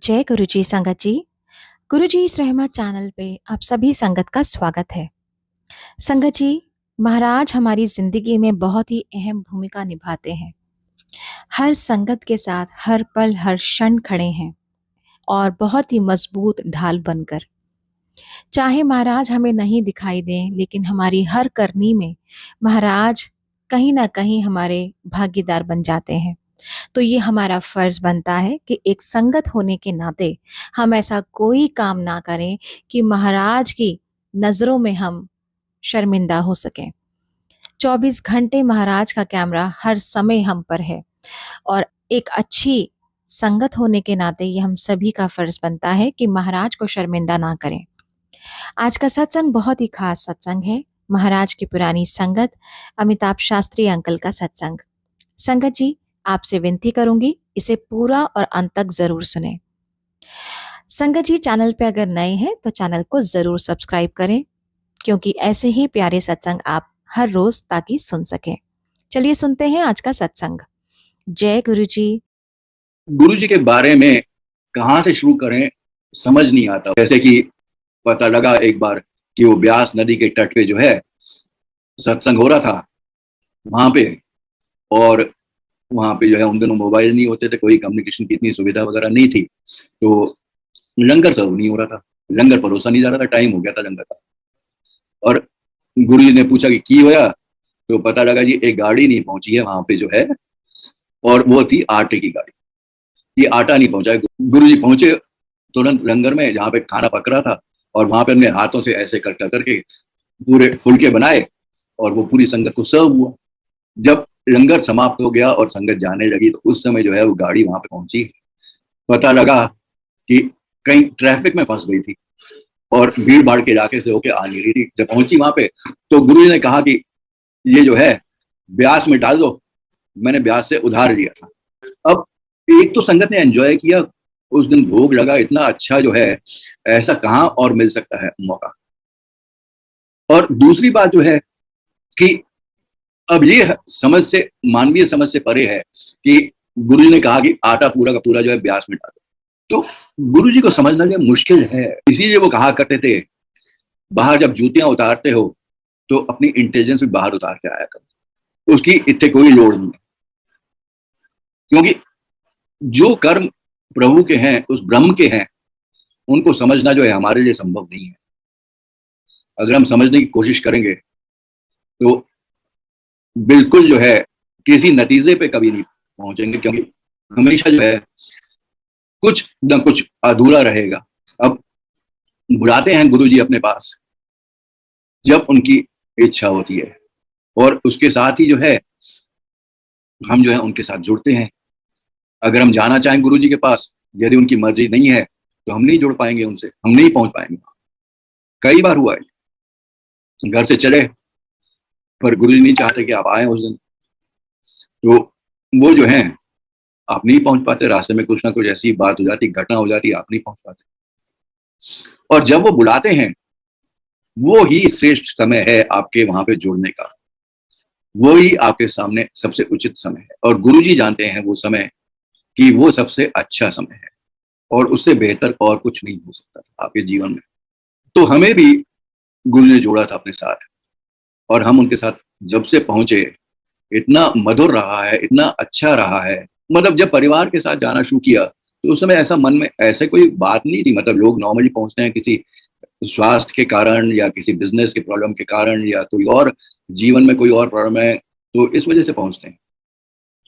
जय गुरुजी संगत जी। गुरुजी इस रहमत चैनल पे आप सभी संगत का स्वागत है। संगत जी, महाराज हमारी जिंदगी में बहुत ही अहम भूमिका निभाते हैं। हर संगत के साथ हर पल हर क्षण खड़े हैं और बहुत ही मजबूत ढाल बनकर। चाहे महाराज हमें नहीं दिखाई दें, लेकिन हमारी हर करनी में महाराज कहीं ना कहीं हमारे भागीदार बन जाते हैं। तो ये हमारा फर्ज बनता है कि एक संगत होने के नाते हम ऐसा कोई काम ना करें कि महाराज की नजरों में हम शर्मिंदा हो सकें। 24 घंटे महाराज का कैमरा हर समय हम पर है और एक अच्छी संगत होने के नाते ये हम सभी का फर्ज बनता है कि महाराज को शर्मिंदा ना करें। आज का सत्संग बहुत ही खास सत्संग है। महाराज की पुरानी संगत अमिताभ शास्त्री अंकल का सत्संग। संगत जी, आपसे विनती करूंगी इसे पूरा और अंत तक जरूर सुने। संगत जी, चैनल पे अगर नए हैं तो चैनल को जरूर सब्सक्राइब करें, क्योंकि ऐसे ही प्यारे सत्संग आप हर रोज ताकि सुन सकें। चलिए सुनते हैं आज का सत्संग। जय गुरु जी। गुरु जी के बारे में कहाँ से शुरू करें समझ नहीं आता। जैसे कि पता लगा एक बार कि वो ब्यास नदी के तट पे जो है सत्संग हो रहा था वहां पे, और वहां पे जो है उन दिनों मोबाइल नहीं होते थे, कोई कम्युनिकेशन की इतनी सुविधा वगैरह नहीं थी, तो लंगर सर्व नहीं हो रहा था, लंगर परोसा नहीं जा रहा था, टाइम हो गया था लंगर का। और गुरु जी ने पूछा कि की होया, तो पता लगा जी एक गाड़ी नहीं पहुंची है वहां पे जो है, और वो थी आटे की गाड़ी। ये आटा नहीं पहुंचा है। गुरु जी पहुंचे तुरंत लंगर में जहाँ पे खाना पक रहा था, और वहां पे अपने हाथों से ऐसे कर करके पूरे फुलके बनाए और वो पूरी संगत को सर्व हुआ। जब लंगर समाप्त हो गया और संगत जाने लगी तो उस समय जो है वो गाड़ी वहां पे पहुंची। पता लगा कि कहीं ट्रैफिक में फंस गई थी और भीड़ भाड़ के इलाके से होके आ नहीं रही थी। जब पहुंची वहां पे तो गुरु जी ने कहा कि ये जो है ब्यास में डाल दो, मैंने ब्यास से उधार लिया था। अब एक तो संगत ने एंजॉय किया, उस दिन भोग लगा, इतना अच्छा जो है ऐसा कहाँ और मिल सकता है मौका। और दूसरी बात जो है कि अब ये समझ से, मानवीय समझ से परे है कि गुरु जी ने कहा कि आटा पूरा का पूरा जो है ब्यास में डालो, तो गुरु जी को समझना जो मुश्किल है। इसीलिए वो कहा करते थे बाहर जब जूतियां उतारते हो तो अपनी इंटेलिजेंस भी बाहर उतार के आया करो, उसकी इतने कोई लोड़ नहीं है। क्योंकि जो कर्म प्रभु के हैं, उस ब्रह्म के हैं, उनको समझना जो है हमारे लिए संभव नहीं है। अगर हम समझने की कोशिश करेंगे तो बिल्कुल जो है किसी नतीजे पे कभी नहीं पहुंचेंगे, क्योंकि हमेशा जो है कुछ न कुछ अधूरा रहेगा। अब बुलाते हैं गुरु जी अपने पास जब उनकी इच्छा होती है, और उसके साथ ही जो है हम जो है उनके साथ जुड़ते हैं। अगर हम जाना चाहें गुरु जी के पास, यदि उनकी मर्जी नहीं है तो हम नहीं जुड़ पाएंगे उनसे, हम नहीं पहुंच पाएंगे। कई बार हुआ है, घर से चले पर गुरु जी नहीं चाहते कि आप आए उस दिन, तो वो जो है आप नहीं पहुंच पाते। रास्ते में कुछ ना कुछ ऐसी बात हो जाती, घटना हो जाती, आप नहीं पहुंच पाते। और जब वो बुलाते हैं वो ही श्रेष्ठ समय है आपके वहां पे जुड़ने का, वो ही आपके सामने सबसे उचित समय है। और गुरु जी जानते हैं वो समय कि वो सबसे अच्छा समय है, और उससे बेहतर और कुछ नहीं हो सकता आपके जीवन में। तो हमें भी गुरु ने जोड़ा था अपने साथ, और हम उनके साथ जब से पहुंचे इतना मधुर रहा है, इतना अच्छा रहा है। मतलब जब परिवार के साथ जाना शुरू किया तो उस समय ऐसा मन में ऐसे कोई बात नहीं थी। मतलब लोग नॉर्मली पहुंचते हैं किसी स्वास्थ्य के कारण या किसी बिजनेस के प्रॉब्लम के कारण या कोई और जीवन में कोई और प्रॉब्लम है तो इस वजह से पहुंचते हैं।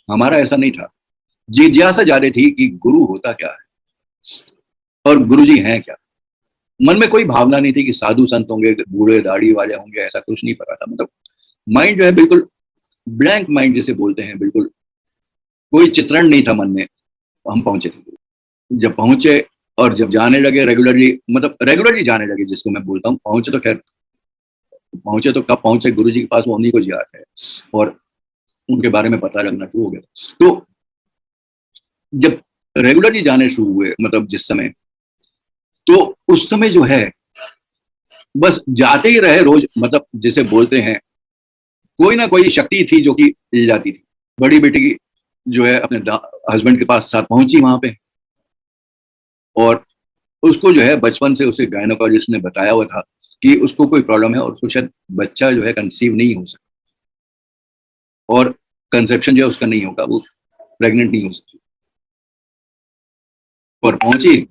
हमारा ऐसा नहीं था। जिज्ञासा ज्यादा थी कि गुरु होता क्या है और गुरु जी हैं क्या। मन में कोई भावना नहीं थी कि साधु संत होंगे, बूढ़े दाढ़ी वाले होंगे, ऐसा कुछ नहीं पता था। मतलब माइंड जो है बिल्कुल ब्लैंक माइंड जिसे बोलते हैं, बिल्कुल कोई चित्रण नहीं था मन में। हम पहुंचे थे। जब पहुंचे और जब जाने लगे रेगुलरली, मतलब रेगुलरली जाने लगे जिसको मैं बोलता हूँ, पहुंचे तो खैर पहुंचे तो कब पहुंचे गुरु जी के पास वो उन्हीं को याद है, और उनके बारे में पता लगना शुरू हो गया। तो जब रेगुलरली जाने शुरू हुए, मतलब जिस समय, तो उस समय जो है बस जाते ही रहे रोज। मतलब जिसे बोलते हैं कोई ना कोई शक्ति थी जो कि ले जाती थी। बड़ी बेटी की जो है अपने हस्बैंड के पास साथ पहुंची वहां पे, और उसको जो है बचपन से उसे गायनोकोलॉजिस्ट ने बताया हुआ था कि उसको कोई प्रॉब्लम है और उसको शायद बच्चा जो है कंसीव नहीं हो सकता और कंसेप्शन जो है उसका नहीं होगा, वो प्रेग्नेंट नहीं हो सकती। और पहुंची,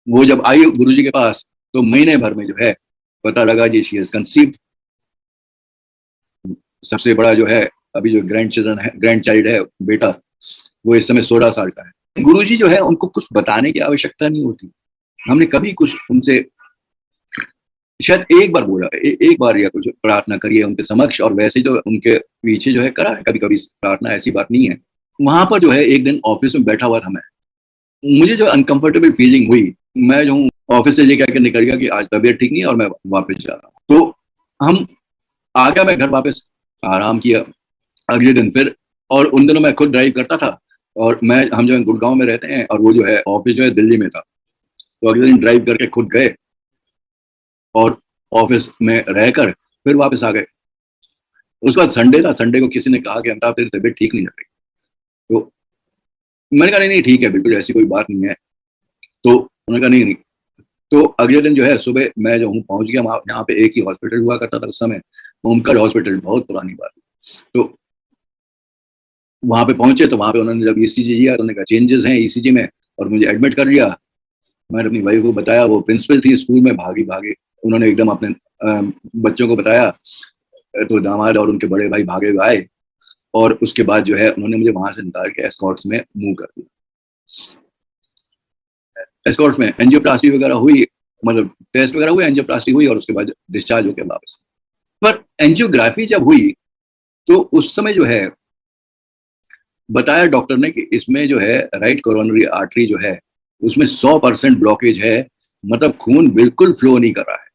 वो जब आई गुरुजी के पास तो महीने भर में जो है पता लगा जी शी इज कंसीव्ड। सबसे बड़ा जो है अभी जो ग्रैंड चाइल्ड है बेटा, वो इस समय 16 साल का है। गुरुजी जो है उनको कुछ बताने की आवश्यकता नहीं होती। हमने कभी कुछ उनसे शायद एक बार बोला, एक बार या कुछ प्रार्थना करिए उनके समक्ष, और वैसे जो उनके पीछे जो है करा है कभी कभी प्रार्थना, ऐसी बात नहीं है। वहां पर जो है एक दिन ऑफिस में बैठा हुआ था मैं, मुझे जो अनकंफर्टेबल फीलिंग हुई, मैं जो हूँ ऑफिस से लेकर के निकल गया कि आज तबीयत ठीक नहीं है और मैं वापस जा रहा हूँ। तो हम आ गया, मैं घर वापस, आराम किया अगले दिन फिर। और उन दिनों मैं खुद ड्राइव करता था और हम जो है गुड़गांव में रहते हैं और वो जो है ऑफिस जो है दिल्ली में था। तो अगले दिन ड्राइव करके खुद गए और ऑफिस में रहकर फिर वापस आ गए। उसके बाद संडे था, संडे को किसी ने कहा कि अमिताभ तेरी तबीयत ठीक नहीं लग रही। तो मैंने कहा नहीं नहीं ठीक है, बिल्कुल ऐसी कोई बात नहीं है। तो उन्होंने कहा नहीं नहीं। तो अगले दिन जो है सुबह मैं जो हूँ पहुंच गया वहां, यहाँ पे एक ही हॉस्पिटल हुआ करता था उस समय, ओमकर हॉस्पिटल, बहुत पुरानी बात। तो वहां पे पहुंचे तो वहां पे उन्होंने जब ईसीजी लिया तो उन्होंने कहा चेंजेस हैं ईसीजी में, और मुझे एडमिट कर लिया। मैंने अपनी वाइफ को बताया, वो प्रिंसिपल थी स्कूल में, भागी भागे उन्होंने एकदम अपने बच्चों को बताया। तो दामाद और उनके बड़े भाई भागे हुए आए और उसके बाद जो है उन्होंने मुझे वहां से निकाल के एस्कॉर्ट्स में मूव कर दिया। एस्कॉर्ट्स में एंजियोप्लास्टी वगैरह हुई, मतलब टेस्ट वगैरह हुई, एंजियोप्लास्टी हुई और उसके बाद डिस्चार्ज हो गया वापस। पर एंजियोग्राफी जब हुई तो उस समय जो है बताया डॉक्टर ने कि इसमें जो है राइट कोरोनरी आर्टरी जो है उसमें 100% ब्लॉकेज है, मतलब खून बिल्कुल फ्लो नहीं कर रहा है।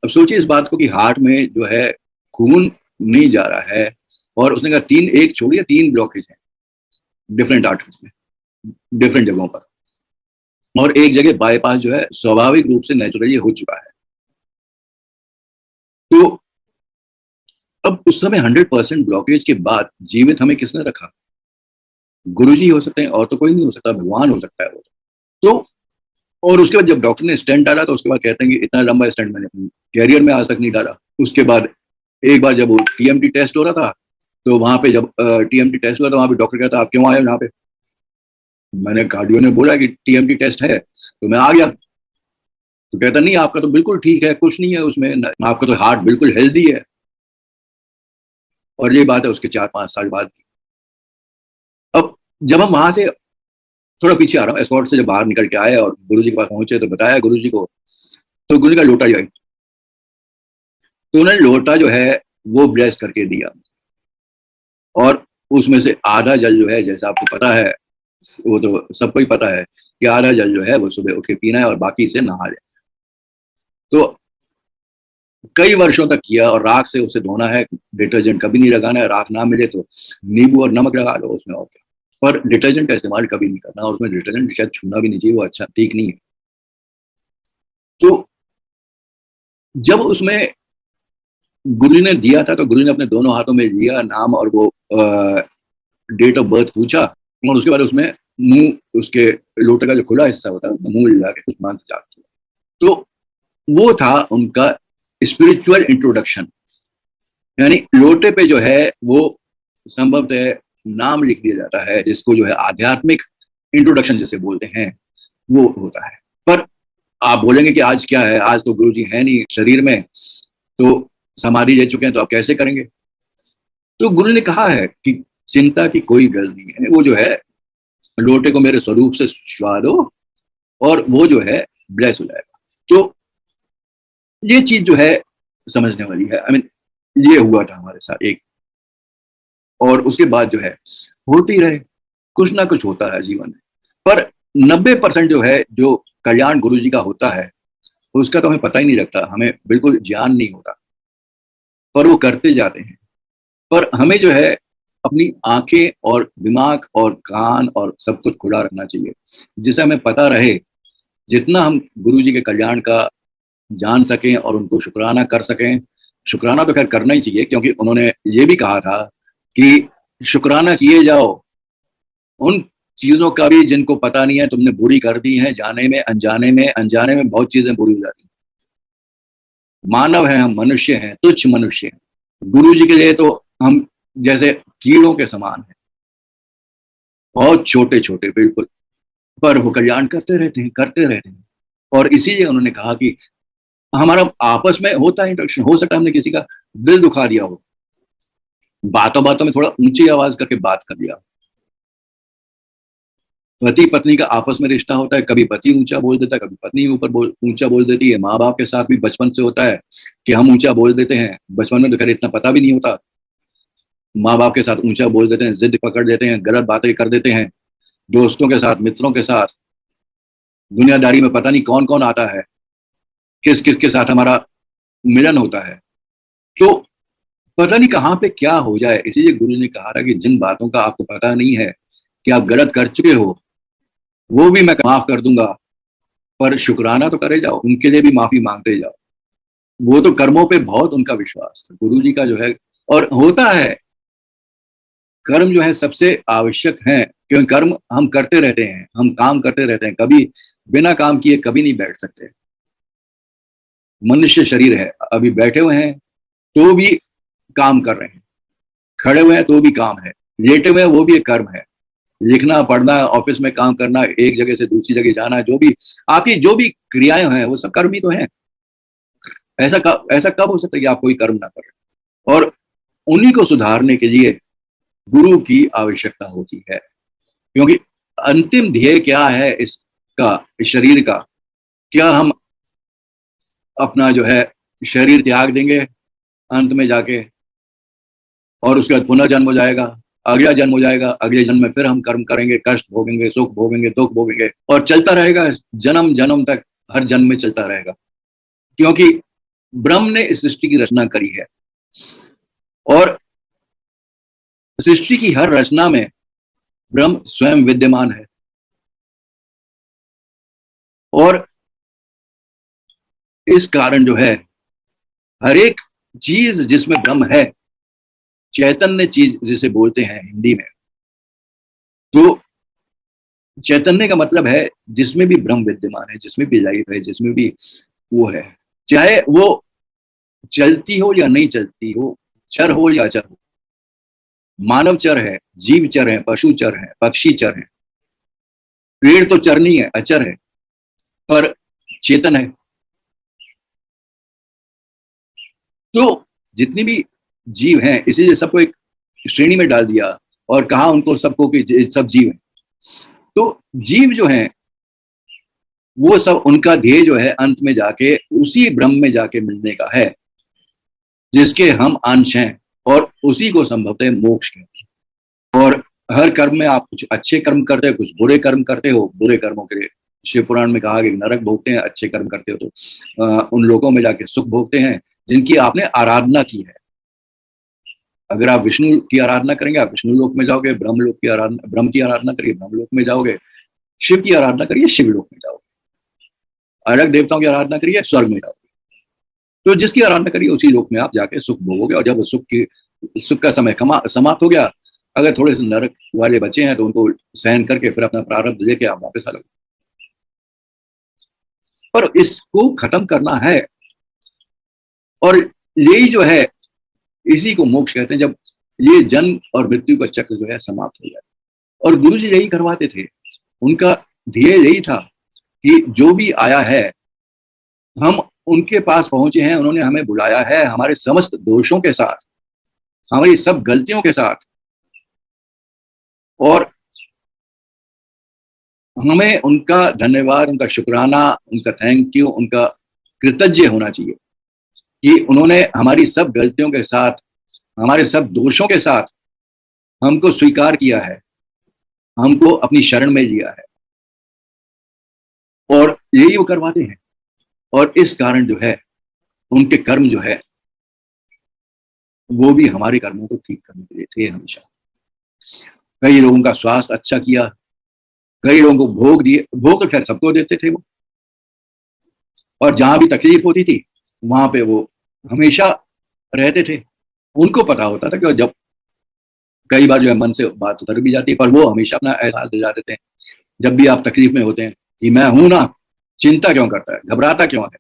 अब सोचिए इस बात को कि हार्ट में जो है खून नहीं जा रहा है, और उसने कहा तीन, एक छोड़िए, 3 ब्लॉकेज हैं डिफरेंट आर्टरीज में, डिफरेंट जगहों पर, और एक जगह बाईपास जो है स्वाभाविक रूप से नेचुरली हो चुका है। तो अब उस समय 100% ब्लॉकेज के बाद जीवित हमें किसने रखा? गुरुजी हो सकते हैं, और तो कोई नहीं हो सकता, भगवान हो सकता है वो। तो और उसके बाद जब डॉक्टर ने स्टेंट डाला तो उसके बाद कहते हैं कि इतना लंबा स्टेंट मैंने अपने कैरियर में आज तक नहीं डाला। उसके बाद एक बार जब वो टीएमटी टेस्ट हो रहा था तो वहां पे जब टीएमटी टेस्ट हुआ तो वहां पे डॉक्टर कहता आप क्यों आए यहाँ पे? मैंने कार्डियो ने बोला कि टीएमटी टेस्ट है तो मैं आ गया। तो कहता नहीं आपका तो बिल्कुल ठीक है, कुछ नहीं है उसमें, आपका तो हार्ट बिल्कुल हेल्दी है। और ये बात है उसके 4-5 साल बाद की। अब जब हम वहां से थोड़ा पीछे आ रहा हूँ, एस्कॉर्ट से जब बाहर निकल के आए और गुरुजी के पास पहुंचे तो बताया गुरुजी को, तो गुरुजी का लोटा जो है, तो उन्होंने लोटा जो है वो ब्लेस करके दिया, और उसमें से आधा जल जो है, जैसा आपको पता है, वो तो सबको ही पता है कि आधा जल जो है वो सुबह उठ के पीना है और बाकी से नहा लेना। तो कई वर्षों तक किया, और राख से उसे धोना है, डिटर्जेंट कभी नहीं लगाना है, राख ना मिले तो नींबू और नमक लगा लो उसमें, और क्या। पर डिटर्जेंट का इस्तेमाल कभी नहीं करना, और उसमें डिटर्जेंट शायद छूना भी नहीं चाहिए, वो अच्छा ठीक नहीं है। तो जब उसमें गुरु ने दिया था तो गुरु ने अपने दोनों हाथों में लिया नाम और वो डेट ऑफ बर्थ पूछा, और उसके बाद उसमें मुंह, उसके लोटे का जो खुला हिस्सा होता है मुंह लगा के कुछ मान जाप किया। तो वो था उनका स्पिरिचुअल इंट्रोडक्शन। यानी लोटे पे जो है वो संभवतः नाम लिख दिया जाता है, जिसको जो है आध्यात्मिक इंट्रोडक्शन जिसे बोलते हैं वो होता है। पर आप बोलेंगे कि आज क्या है, आज तो गुरुजी है नहीं शरीर में, तो समाधि ले चुके हैं, तो आप कैसे करेंगे? तो गुरु ने कहा है कि चिंता की कोई गल नहीं है, वो जो है लोटे को मेरे स्वरूप से छुआ दो और वो जो है ब्लेस हो जाएगा। तो ये चीज जो है समझने वाली है। आई मीन ये हुआ था हमारे साथ एक, और उसके बाद जो है होती रहे, कुछ ना कुछ होता है जीवन में। पर 90% जो है जो कल्याण गुरु जी का होता है उसका तो हमें पता ही नहीं लगता, हमें बिल्कुल ज्ञान नहीं होता, पर वो करते जाते हैं। पर हमें जो है अपनी आंखें और दिमाग और कान और सब कुछ खुला रखना चाहिए, जिससे हमें पता रहे, जितना हम गुरु जी के कल्याण का जान सकें और उनको शुक्राना कर सकें। शुक्राना तो खैर करना ही चाहिए, क्योंकि उन्होंने ये भी कहा था कि शुक्राना किए जाओ उन चीजों का भी जिनको पता नहीं है तुमने बुरी कर दी है, जाने में अनजाने में बहुत चीजें बुरी हो जाती हैं। मानव है, हम मनुष्य हैं, तुच्छ मनुष्य हैं। गुरु जी के लिए तो हम जैसे कीड़ों के समान हैं, बहुत छोटे छोटे बिल्कुल, पर वो कल्याण करते रहते हैं। और इसीलिए उन्होंने कहा कि हमारा आपस में होता है इंटरेक्शन, हो सकता है हमने किसी का दिल दुखा दिया हो, बातों बातों में थोड़ा ऊंची आवाज करके बात कर दिया। पति पत्नी का आपस में रिश्ता होता है, कभी पति ऊंचा बोल देता है, कभी पत्नी ऊंचा बोल देती है। माँ बाप के साथ भी बचपन से होता है कि हम ऊंचा बोल देते हैं, बचपन में तो खैर इतना पता भी नहीं होता। माँ बाप के साथ ऊंचा बोल देते हैं, जिद पकड़ देते हैं, गलत बातें कर देते हैं, दोस्तों के साथ, मित्रों के साथ, दुनियादारी में पता नहीं कौन कौन आता है, किस किस के साथ हमारा मिलन होता है। तो पता नहीं कहाँ पे क्या हो जाए। इसीलिए गुरु ने कहा था कि जिन बातों का आपको पता नहीं है कि आप गलत कर चुके हो, वो भी मैं माफ कर दूंगा, पर शुक्राना तो करे जाओ, उनके लिए भी माफी मांगते जाओ। वो तो कर्मों पे बहुत उनका विश्वास था गुरु जी का जो है। और होता है, कर्म जो है सबसे आवश्यक है, क्योंकि कर्म हम करते रहते हैं, हम काम करते रहते हैं, कभी बिना काम किए कभी नहीं बैठ सकते। मनुष्य शरीर है, अभी बैठे हुए हैं तो भी काम कर रहे हैं, खड़े हुए हैं तो भी काम है, लेटे हुए हैं वो भी एक कर्म है। लिखना, पढ़ना, ऑफिस में काम करना, एक जगह से दूसरी जगह जाना, जो भी आपकी जो भी क्रियाएं हैं वो सब कर्म ही तो हैं। ऐसा कब हो सकता है कि आप कोई कर्म ना करें। और उन्हीं को सुधारने के लिए गुरु की आवश्यकता होती है, क्योंकि अंतिम ध्येय क्या है इसका, इस शरीर का? क्या हम अपना जो है शरीर त्याग देंगे अंत में जाके, और उसके बाद पुनर्जन्म हो जाएगा, अगला जन्म हो जाएगा, अगले जन्म में फिर हम कर्म करेंगे, कष्ट भोगेंगे, सुख भोगेंगे, दुख भोगेंगे, और चलता रहेगा जन्म जन्म तक, हर जन्म में चलता रहेगा। क्योंकि ब्रह्म ने इस सृष्टि की रचना करी है, और सृष्टि की हर रचना में ब्रह्म स्वयं विद्यमान है। और इस कारण जो है, हर एक चीज जिसमें ब्रह्म है, चैतन्य चीज जिसे बोलते हैं हिंदी में, तो चैतन्य का मतलब है जिसमें भी ब्रह्म विद्यमान है, जिसमें भी लाइफ है, जिसमें भी वो है, चाहे वो चलती हो या नहीं चलती हो, चर हो या अचर हो। मानव चर है, जीव चर है, पशु चर है, पक्षी चर है, पेड़ तो चर नहीं है, अचर है, पर चेतन है। तो जितनी भी जीव हैं, इसीलिए सबको एक श्रेणी में डाल दिया और कहा उनको सबको कि सब जीव हैं। तो जीव जो हैं वो सब, उनका ध्येय जो है अंत में जाके उसी ब्रह्म में जाके मिलने का है, जिसके हम अंश हैं, और उसी को संभवतः मोक्ष कहते हैं। और हर कर्म में आप कुछ अच्छे कर्म करते हो, कुछ बुरे कर्म करते हो। बुरे कर्मों के लिए शिव पुराण में कहा कि नरक भोगते हैं, अच्छे कर्म करते हो तो उन लोगों में जाके सुख भोगते हैं जिनकी आपने आराधना की है। अगर आप विष्णु की आराधना करेंगे, आप विष्णु लोक में जाओगे, ब्रह्म की आराधना करिए, ब्रह्म लोक में जाओगे, शिव की आराधना करिए, शिव लोक में जाओगे, अलग देवताओं की आराधना करिए, स्वर्ग में जाओगे। तो जिसकी आराधना करिए उसी लोक में आप जाके सुख भोगोगे। और जब सुख का समय समाप्त हो गया, अगर थोड़े से नरक वाले बचे हैं तो उनको सहन करके फिर अपना प्रारब्ध लेके आप वापस आ जाओगे। पर इसको खत्म करना है, और यही जो है, इसी को मोक्ष कहते हैं, जब ये जन्म और मृत्यु का चक्र जो है समाप्त हो जाए। और गुरु जी यही करवाते थे, उनका ध्येय यही था कि जो भी आया है, हम उनके पास पहुंचे हैं, उन्होंने हमें बुलाया है हमारे समस्त दोषों के साथ, हमारी सब गलतियों के साथ, और हमें उनका धन्यवाद, उनका शुक्राना, उनका थैंक यू, उनका कृतज्ञ होना चाहिए कि उन्होंने हमारी सब गलतियों के साथ, हमारे सब दोषों के साथ हमको स्वीकार किया है, हमको अपनी शरण में लिया है, और यही वो करवाते हैं। और इस कारण जो है, उनके कर्म जो है वो भी हमारे कर्मों को ठीक करने के लिए थे हमेशा। कई लोगों का स्वास्थ्य अच्छा किया, कई लोगों को भोग दिए, भोग तो खैर सबको देते थे वो, और जहां भी तकलीफ होती थी वहां पे वो हमेशा रहते थे। उनको पता होता था कि जब कई बार जो है मन से बात उतर भी जाती है, पर वो हमेशा अपना एहसास दिला देते हैं जब भी आप तकलीफ में होते हैं कि मैं हूं ना, चिंता क्यों करता है, घबराता क्यों है।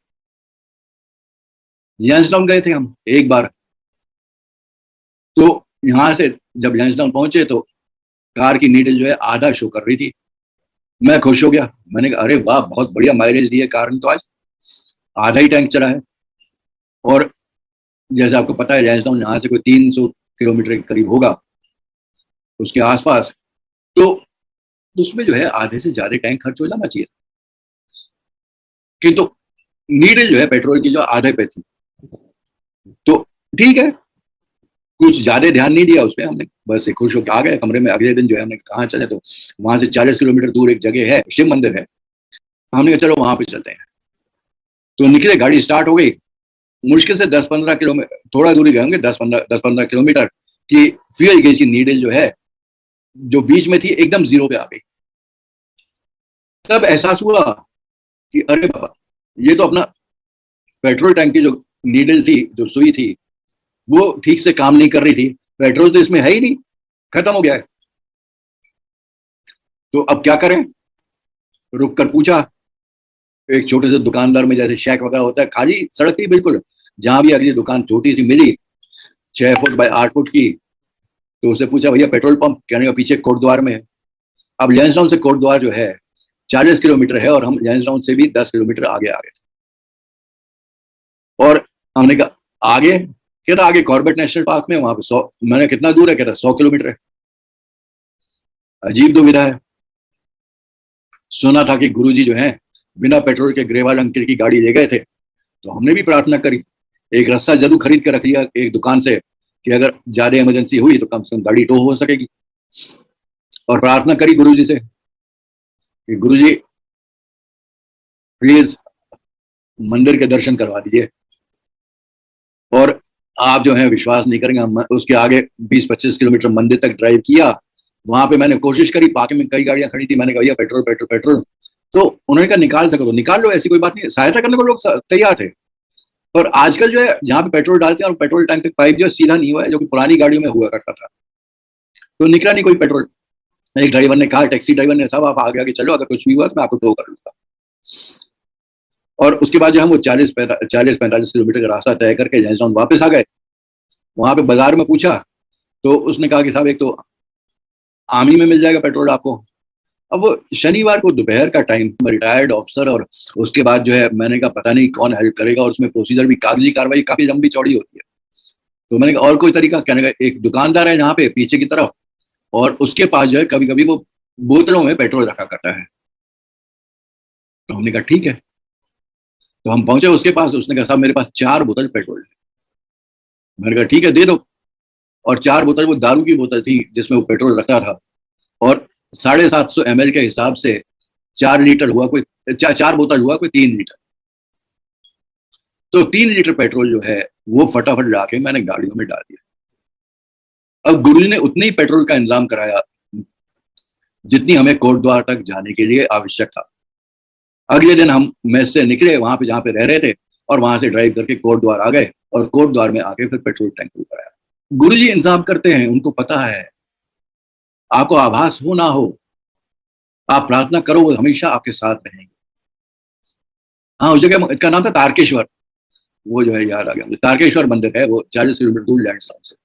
लैंसडाउन गए थे हम एक बार, तो यहां से जब लैंसडाउन पहुंचे तो कार की नीडल जो है आधा शो कर रही थी। मैं खुश हो गया, मैंने कहा अरे वाह, बहुत बढ़िया माइलेज दी है कार ने तो, आज आधा ही टैंक चला है। और जैसे आपको पता है लैंसडाउन यहाँ से कोई 300 किलोमीटर के करीब होगा, उसके आसपास, तो उसमें जो है आधे से ज्यादा टैंक खर्च हो जाना चाहिए, किंतु नीडल जो है पेट्रोल की जो आधे पे थी। तो ठीक है, कुछ ज्यादा ध्यान नहीं दिया उस पर हमने, बस खुश होकर आ गए कमरे में। अगले दिन जो है हमने कहा चले, तो वहां से 40 किलोमीटर दूर एक जगह है, शिव मंदिर है, हमने कहा चलो वहां पे चलते हैं। तो निकले, गाड़ी स्टार्ट हो गई, मुश्किल से 10-15 किलोमीटर, थोड़ा दूरी गए होंगे, 10-15 किलोमीटर की फ्यूल गेज की नीडल जो है, जो बीच में थी, एकदम जीरो पे आ गई। तब एहसास हुआ कि अरे बाबा, ये तो अपना पेट्रोल टैंक की जो नीडल थी, जो सुई थी, वो ठीक से काम नहीं कर रही थी, पेट्रोल तो इसमें है ही नहीं, खत्म हो गया है। तो अब क्या करें, रुक कर पूछा एक छोटे से दुकानदार में, जैसे शैक वगैरह होता है, खाली सड़क थी बिल्कुल, जहां भी अगली दुकान छोटी सी मिली, 6 फुट बाय 8 फुट की। तो उससे पूछा भैया पेट्रोल पंप, कहने का पीछे कोटद्वार में है। अब लैंसडाउन से कोटद्वार जो है 40 किलोमीटर है, और हम लैंसडाउन से भी 10 किलोमीटर आगे आ गए। और हमने कहा आगे, कहता आगे कॉर्बेट नेशनल पार्क में, वहां पे 100, मैंने कितना दूर है, कहता 100 किलोमीटर है। अजीब दुविधा है। सुना था कि गुरुजी जो है बिना पेट्रोल के ग्रेवाल अंकिल की गाड़ी ले गए थे, तो हमने भी प्रार्थना करी, एक रस्सा जरूर खरीद के रख लिया एक दुकान से, कि अगर ज्यादा इमरजेंसी हुई तो कम से कम गाड़ी टो हो सकेगी। और प्रार्थना करी गुरुजी से कि गुरुजी प्लीज मंदिर के दर्शन करवा दीजिए। और आप जो है विश्वास नहीं करेंगे, हम उसके आगे 20-25 किलोमीटर मंदिर तक ड्राइव किया। वहां पे मैंने कोशिश करी, पार्किंग में कई गाड़ियां खड़ी थी, मैंने कहा भैया पेट्रोल पेट्रोल पेट्रोल, तो उन्होंने कहा निकाल सको तो निकाल लो, ऐसी कोई बात नहीं, सहायता करने को लोग तैयार थे। पर आजकल जो है जहां पे पेट्रोल डालते हैं और पेट्रोल टैंक तक पाइप जो है सीधा नहीं हुआ है, जो कि पुरानी गाड़ियों में हुआ करता था, तो निकला नहीं कोई पेट्रोल। एक ड्राइवर ने कहा, टैक्सी ड्राइवर ने, साहब आप आगे आगे चलो, अगर कुछ भी हुआ तो मैं आपको टो कर लूंगा। और उसके बाद जो हम वो 40-45 किलोमीटर का रास्ता तय करके जैसे वापस आ गए। वहां पे बाजार में पूछा तो उसने कहा कि साहब एक तो आर्मी में मिल जाएगा पेट्रोल आपको। अब वो शनिवार को दोपहर का टाइम, रिटायर्ड ऑफिसर, और उसके बाद जो है मैंने कहा पता नहीं कौन हेल्प करेगा, और उसमें प्रोसीजर भी, कागजी कार्रवाई काफी लंबी चौड़ी होती है। तो मैंने कहा और कोई तरीका, कहने का एक दुकानदार है यहाँ पे पीछे की तरफ, और उसके पास जो है कभी कभी वो बोतलों में पेट्रोल रखा करता है। तो हमने कहा ठीक है। तो हम पहुंचे उसके पास, उसने कहा साहब मेरे पास 4 बोतल पेट्रोल है। मैंने कहा ठीक है दे दो। और 4 बोतल वो दारू की बोतल थी जिसमें वो पेट्रोल रखा था, और 750 ml के हिसाब से 4 लीटर हुआ कोई, 4 बोतल हुआ कोई 3 लीटर। तो 3 लीटर पेट्रोल जो है वो फटाफट लाके मैंने गाड़ियों में डाल दिया। अब गुरुजी ने उतने ही पेट्रोल का इंतजाम कराया जितनी हमें कोटद्वार तक जाने के लिए आवश्यक था। अगले दिन हम मेस से निकले, वहां पे जहां पे रह रहे थे, और वहां से ड्राइव करके कोटद्वार आ गए, और कोटद्वार में आके फिर पेट्रोल टैंक फुल कराया। गुरुजी इंतजाम करते हैं, उनको पता है, आपको आभास हो ना हो, आप प्रार्थना करो, वो हमेशा आपके साथ रहेंगे। हाँ, उस जगह का नाम था तारकेश्वर, वो जो है याद आ गया मुझे, तारकेश्वर मंदिर है, वो 40 किलोमीटर दूर लैंडस्लाइड से,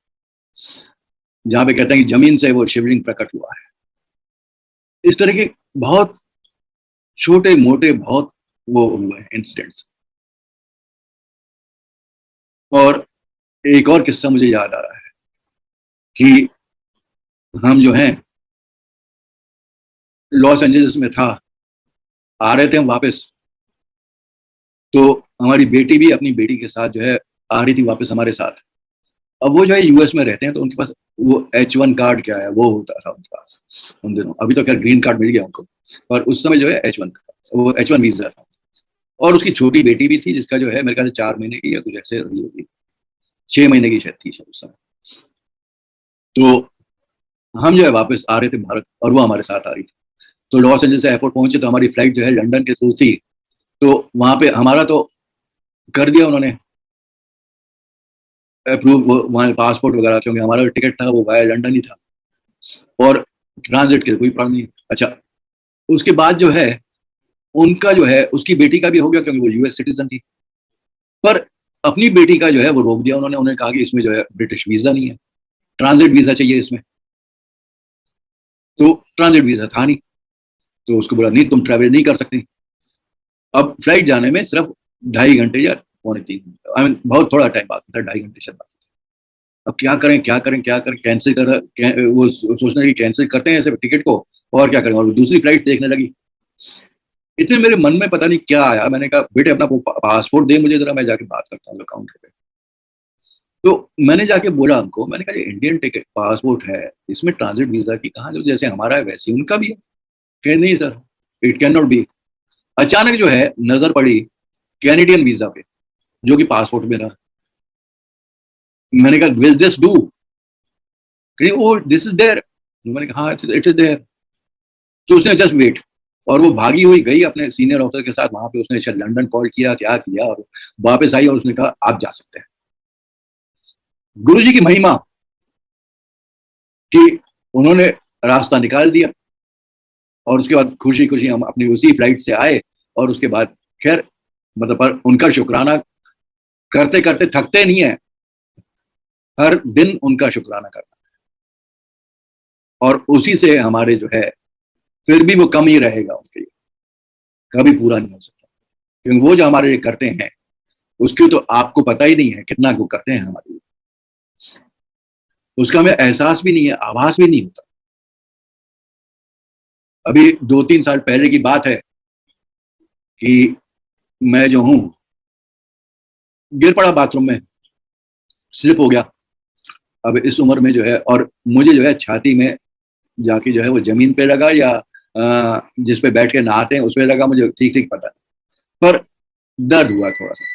जहां पे कहते हैं कि जमीन से वो शिवलिंग प्रकट हुआ है। इस तरह के बहुत छोटे मोटे बहुत वो हुए इंसिडेंट्स। और एक और किस्सा मुझे याद आ रहा है कि हम जो हैं लॉस एंजलिस में था, आ रहे थे हम वापस, तो हमारी बेटी भी अपनी बेटी के साथ जो है आ रही थी वापस हमारे साथ। अब वो जो है यूएस में रहते हैं, तो उनके पास वो H1 कार्ड क्या है वो होता था उनके पास उन दिनों। अभी तो क्या ग्रीन कार्ड मिल गया उनको, पर उस समय जो है H1 वो H1 वीजा था। और उसकी छोटी बेटी भी थी जिसका जो है मेरे ख्याल से 4 महीने की या कुछ ऐसे रही होगी, 6 महीने की शायद थी उस समय। तो हम जो है वापस आ रहे थे भारत, और वो हमारे साथ आ रही थी। तो लॉस एंजल्स एयरपोर्ट पहुंचे तो हमारी फ्लाइट जो है लंदन के थ्रू थी। तो वहां पे हमारा तो कर दिया उन्होंने अप्रूव, वहाँ पासपोर्ट वगैरह, क्योंकि हमारा टिकट था वो वाया लंदन ही था। और ट्रांजिट के कोई प्रॉब्लम नहीं। अच्छा, उसके बाद जो है उनका जो है उसकी बेटी का भी हो गया क्योंकि वो यूएस सिटीजन थी, पर अपनी बेटी का जो है वो रोक दिया उन्होंने। उन्होंने कहा कि इसमें जो है ब्रिटिश वीजा नहीं है, ट्रांजिट वीजा चाहिए इसमें। तो ट्रांजिट वीजा था नहीं, तो उसको बोला नहीं, तुम ट्रैवल नहीं कर सकती। अब फ्लाइट जाने में सिर्फ 2.5 घंटे या 2.75 घंटे, आई मीन बहुत थोड़ा टाइम बाकी था, 2.5 घंटे शायद बाकी था। अब क्या करें क्या करें क्या करें, कैंसिल कर, वो सोचने की कैंसिल करते हैं ऐसे टिकट को, और क्या करें, और दूसरी फ्लाइट देखने लगी। इतने मेरे मन में पता नहीं क्या आया, मैंने कहा बेटे अपना पासपोर्ट दे मुझे जरा, मैं जाके बात करता हूँ काउंटर पे। तो मैंने जाके बोला उनको, मैंने कहा ये इंडियन टिकट पासपोर्ट है, इसमें ट्रांजिट वीजा की कहाँ, जो जैसे हमारा है वैसे ही उनका भी है। कह नहीं sir, it can not be. अचानक जो है नजर पड़ी कैनेडियन वीजा पे जो कि पासपोर्ट में था। मैंने कहा will this do, oh this is there. मैंने कहा हाँ इट इज देयर। तो उसने जस्ट वेट, और वो भागी हुई गई अपने सीनियर ऑफिसर के साथ वहां पे, उसने शायद लंदन कॉल किया क्या किया, और वापस आई और उसने कहा आप जा सकते हैं। गुरुजी की महिमा कि उन्होंने रास्ता निकाल दिया, और उसके बाद खुशी खुशी हम अपनी उसी फ्लाइट से आए। और उसके बाद खैर मतलब पर उनका शुक्राना करते करते थकते नहीं है, हर दिन उनका शुक्राना करना, और उसी से हमारे जो है फिर भी वो कम ही रहेगा उनके लिए, कभी पूरा नहीं हो सकता। क्योंकि वो जो हमारे लिए करते हैं उसकी तो आपको पता ही नहीं है कितना वो करते हैं हमारे लिए, उसका हमें एहसास भी नहीं है, आभास भी नहीं होता। अभी 2-3 साल पहले की बात है कि मैं जो हूं गिर पड़ा बाथरूम में, स्लिप हो गया। अब इस उम्र में जो है, और मुझे जो है छाती में जाके जो है वो जमीन पे लगा या जिस पे बैठ के नहाते हैं उस पे लगा, मुझे ठीक ठीक पता नहीं, पर दर्द हुआ थोड़ा सा।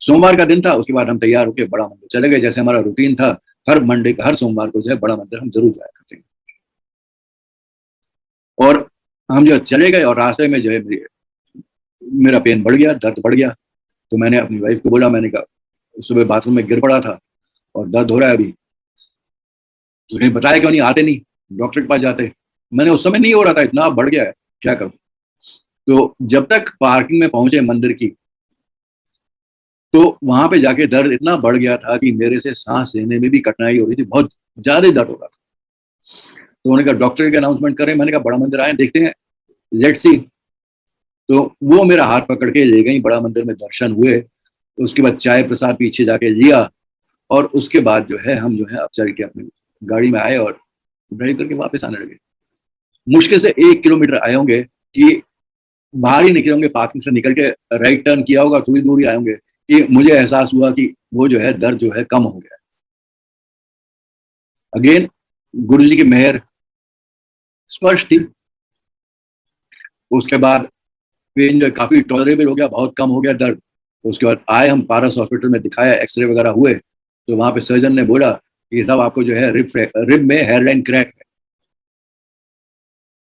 सोमवार का दिन था, उसके बाद हम तैयार होकर बड़ा मंदिर चले गए, जैसे हमारा रूटीन था। हर मंडे हर सोमवार को जो है बड़ा मंदिर हम जरूर जाया करते हैं। और हम जो चले गए और रास्ते में जो है मेरा पेन बढ़ गया, दर्द बढ़ गया। तो मैंने अपनी वाइफ को बोला, मैंने कहा सुबह बाथरूम में गिर पड़ा था और दर्द हो रहा है अभी, तुमने बताया क्यों नहीं, आते नहीं डॉक्टर के पास जाते। मैंने उस समय नहीं हो रहा था, इतना बढ़ गया है क्या करूं। तो जब तक पार्किंग में पहुंचे मंदिर की, तो वहां पे जाके दर्द इतना बढ़ गया था कि मेरे से सांस लेने में भी कठिनाई हो रही थी, बहुत ज्यादा दर्द हो रहा था। तो उन्होंने कहा डॉक्टर की अनाउंसमेंट करें, मैंने कहा बड़ा मंदिर आए देखते हैं, लेट्स सी। तो वो मेरा हाथ पकड़ के ले गई, बड़ा मंदिर में दर्शन हुए, उसके बाद चाय प्रसाद पीछे जाके लिया, और उसके बाद जो है हम जो है अब चल के अपनी गाड़ी में आए और ड्राइव करके वापस आने लगे। मुश्किल से 1 किलोमीटर आए होंगे कि बाहर ही निकले होंगे, पार्किंग से निकल के राइट टर्न किया होगा, थोड़ी दूर ही आए होंगे कि मुझे एहसास हुआ कि वो जो है दर्द जो है कम हो गया। अगेन गुरु जी की मेहर स्पर्श थी। उसके बाद पेन जो काफी टॉलरेबल हो गया, बहुत कम हो गया दर्द। उसके बाद आए हम पारस हॉस्पिटल में, दिखाया, एक्सरे वगैरह हुए, तो वहां पे सर्जन ने बोला कि साहब आपको जो है रिब में हेयरलाइन क्रैक है।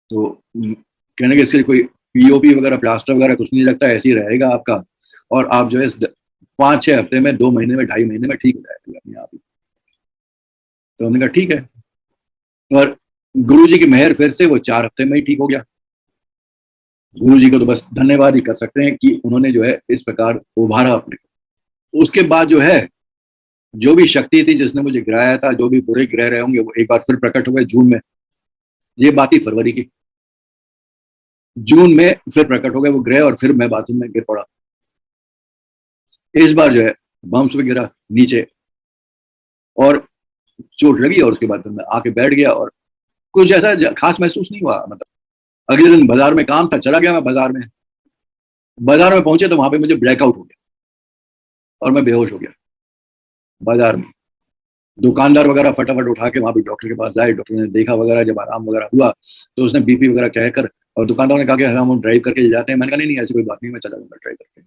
तो कहने के इसके कोई पीओपी वगैरह प्लास्टर वगैरह कुछ नहीं लगता, ऐसे ही रहेगा आपका, और आप जो है 5-6 हफ्ते में, 2 महीने में, 2.5 महीने में ठीक हो जाएगा अपने आप ही। तो हमने कहा ठीक है, और गुरु जी की मेहर फिर से वो 4 हफ्ते में ही ठीक हो गया। गुरु जी को तो बस धन्यवाद ही कर सकते हैं कि उन्होंने जो है इस प्रकार उभारा अपने को। उसके बाद जो है जो भी शक्ति थी जिसने मुझे गिराया था, जो भी बुरे ग्रह रहे होंगे, वो एक बार फिर प्रकट हुए जून में। ये बात ही फरवरी की, जून में फिर प्रकट हो गए वो ग्रह, और फिर मैं बाथरूम में गिर पड़ा। इस बार जो है बम्स में गिरा नीचे और चोट लगी, और उसके बाद फिर मैं आके बैठ गया, और कुछ ऐसा खास महसूस नहीं हुआ। मतलब अगले दिन बाजार में काम था, चला गया मैं बाजार में। बाजार में पहुंचे तो वहां पे मुझे ब्लैकआउट हो गया और मैं बेहोश हो गया बाजार में। दुकानदार वगैरह फटाफट उठा के वहां पे डॉक्टर के पास आए, डॉक्टर ने देखा वगैरह, जब आराम वगैरह हुआ तो उसने बीपी वगैरह कहकर, और दुकानदार ने कहा कि हम ड्राइव करके जाते हैं। मैंने कहा नहीं ऐसी कोई बात नहीं, मैं चला जाऊंगा ड्राइव करके।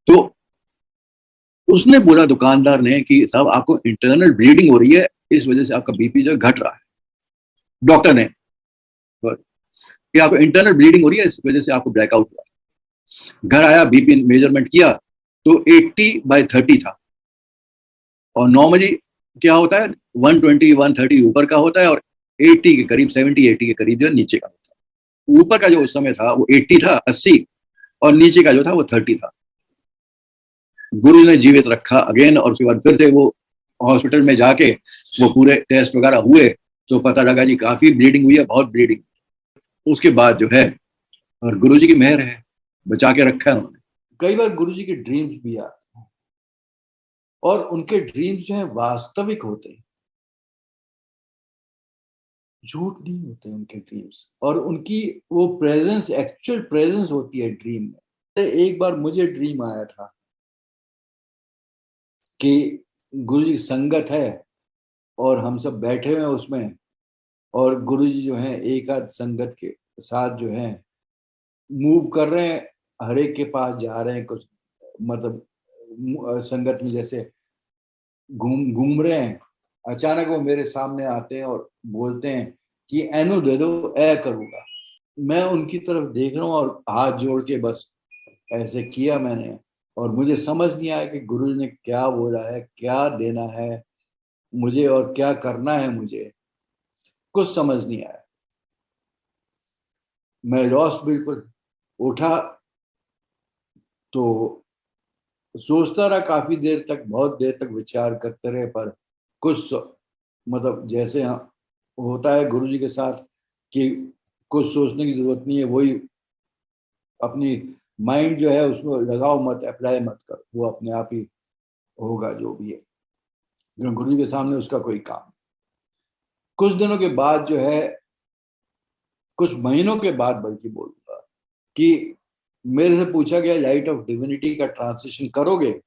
तो उसने बोला दुकानदार ने कि साहब आपको इंटरनल ब्लीडिंग हो रही है, इस वजह से आपका बीपी जो घट रहा है। डॉक्टर ने कि आपको इंटरनल ब्लीडिंग हो रही है, इस वजह से आपको ब्लैकआउट हुआ। घर आया, बीपी मेजरमेंट किया तो 80/30 था, और नॉर्मली क्या होता है, 120 130 ऊपर का होता है और 80 के करीब, 70 80 के करीब जो है नीचे का होता है। ऊपर का जो उस समय था वो 80 था, 80, और नीचे का जो था वो 30 था। गुरु ने जीवित रखा अगेन, और उसके बाद फिर से वो हॉस्पिटल में जाके वो पूरे टेस्ट वगैरह हुए, तो पता लगा जी काफी ब्लीडिंग हुई है, बहुत ब्लीडिंग। उसके बाद जो है, और गुरु जी की मेहर है, बचा के रखा है उन्होंने। कई बार गुरु जी के ड्रीम्स भी आते हैं और उनके ड्रीम्स जो है वास्तविक होते हैं, झूठ नहीं होते उनके ड्रीम्स, और उनकी वो प्रेजेंस, एक्चुअल प्रेजेंस होती है ड्रीम में। एक बार मुझे ड्रीम आया था कि गुरु जी संगत है और हम सब बैठे हुए हैं उसमें, और गुरु जी जो है एक आध संगत के साथ जो है मूव कर रहे हैं, हर एक के पास जा रहे हैं, कुछ मतलब संगत में जैसे घूम घूम रहे हैं। अचानक वो मेरे सामने आते हैं और बोलते हैं कि एनु दे दो, ए करूंगा। मैं उनकी तरफ देख रहा हूँ और हाथ जोड़ के बस ऐसे किया मैंने, और मुझे समझ नहीं आया कि गुरु ने क्या बोला है, क्या देना है मुझे और क्या करना है मुझे, कुछ समझ नहीं आया। मैं लॉस्ट बिल्कुल। उठा तो सोचता रहा काफी देर तक, बहुत देर तक विचार करते रहे, पर मतलब जैसे होता है गुरु जी के साथ कि कुछ सोचने की जरूरत नहीं है, वही अपनी माइंड जो है उसमें लगाओ मत, अप्लाई मत कर, वो अपने आप ही होगा जो भी है, क्योंकि गुरु जी के सामने उसका कोई काम नहीं। कुछ दिनों के बाद जो है, कुछ महीनों के बाद बल्कि बोलूंगा, कि मेरे से पूछा गया लाइट ऑफ डिविनिटी का ट्रांसलेशन करोगे,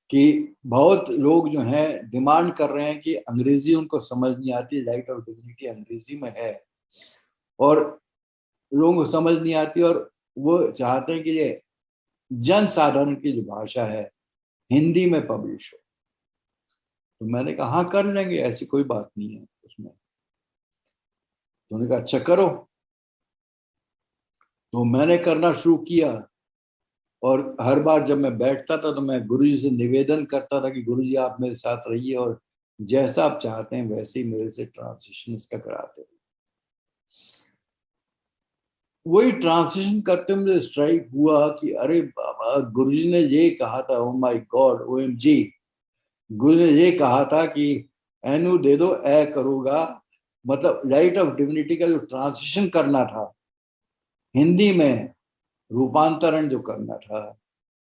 कि बहुत लोग जो हैं डिमांड कर रहे हैं कि अंग्रेजी उनको समझ नहीं आती, लाइट ऑफ डिविनिटी अंग्रेजी में है और लोगों को समझ नहीं आती, और वो चाहते हैं कि ये जन साधारण की जो भाषा है हिंदी में पब्लिश हो। तो मैंने कहा हाँ कर लेंगे, ऐसी कोई बात नहीं है उसमें। तो उन्होंने कहा अच्छा करो। तो मैंने करना शुरू किया, और हर बार जब मैं बैठता था तो मैं गुरुजी से निवेदन करता था कि गुरुजी आप मेरे साथ रहिए और जैसा आप चाहते हैं वैसे ही मेरे से ट्रांसलेशन इसका कराते रहिए। वही ट्रांसलेशन करते मुझे स्ट्राइक हुआ कि अरे बाबा, गुरुजी ने ये कहा था, ओ माय गॉड, OMG, गुरु ने ये कहा था कि एनु दे दो, ए करूंगा। मतलब लाइट ऑफ डिविनिटी का जो ट्रांसलेशन करना था हिंदी में, रूपांतरण जो करना था,